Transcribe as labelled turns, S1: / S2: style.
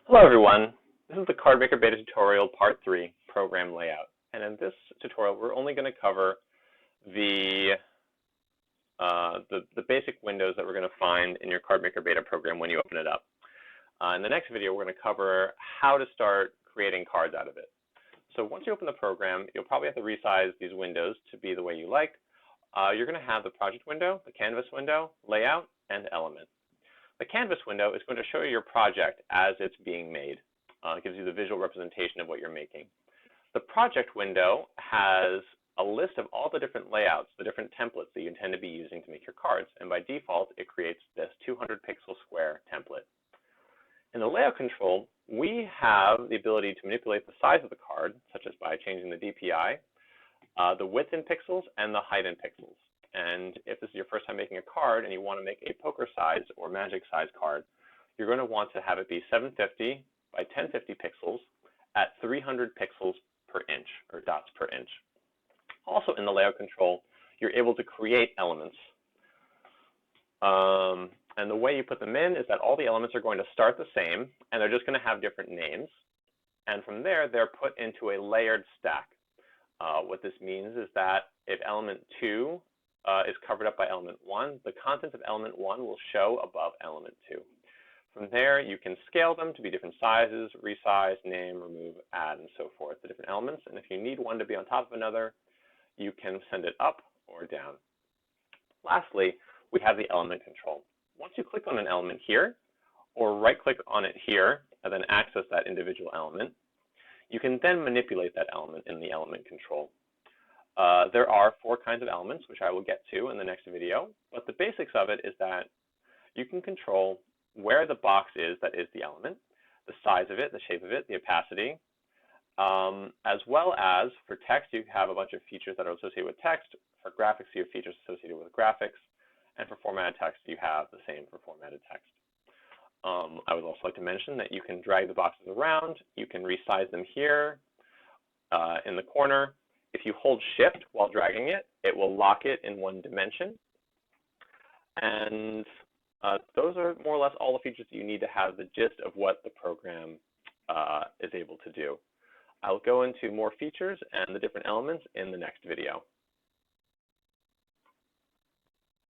S1: Hello everyone, this is the Cardmaker Beta tutorial part 3, program layout. And in this tutorial we're only going to cover the basic windows that we're going to find in your Cardmaker Beta program when you open it up. In the next video we're going to cover how to start creating cards out of it. So once you open the program, you'll probably have to resize these windows to be the way you like. You're going to have the project window, the canvas window, layout, and element. The canvas window is going to show you your project as it's being made. It gives you the visual representation of what you're making. The project window has a list of all the different layouts, the different templates that you intend to be using to make your cards. And by default, it creates this 200 pixel square template. In the layout control, we have the ability to manipulate the size of the card, such as by changing the DPI, the width in pixels, and the height in pixels. And if this is your first time making a card and you want to make a poker size or magic size card, you're going to want to have it be 750 by 1050 pixels at 300 pixels per inch, or dots per inch. Also in the layout control, you're able to create elements. And the way you put them in is that all the elements are going to start the same, and they're just going to have different names. And from there, they're put into a layered stack. What this means is that if element 2 is covered up by element 1, the contents of element 1 will show above element 2. From there, you can scale them to be different sizes, resize, name, remove, add, and so forth, the different elements. And if you need one to be on top of another, you can send it up or down. Lastly, we have the element control. Once you click on an element here, or right-click on it here, and then access that individual element, you can then manipulate that element in the element control. There are 4 kinds of elements, which I will get to in the next video, but the basics of it is that you can control where the box is that is the element, the size of it, the shape of it, the opacity, as well as for text, you have a bunch of features that are associated with text. For graphics, you have features associated with graphics, and for formatted text, you have the same for formatted text. I would also like to mention that you can drag the boxes around, you can resize them here in the corner. If you hold Shift while dragging it, it will lock it in one dimension. And those are more or less all the features that you need to have the gist of what the program is able to do. I'll go into more features and the different elements in the next video.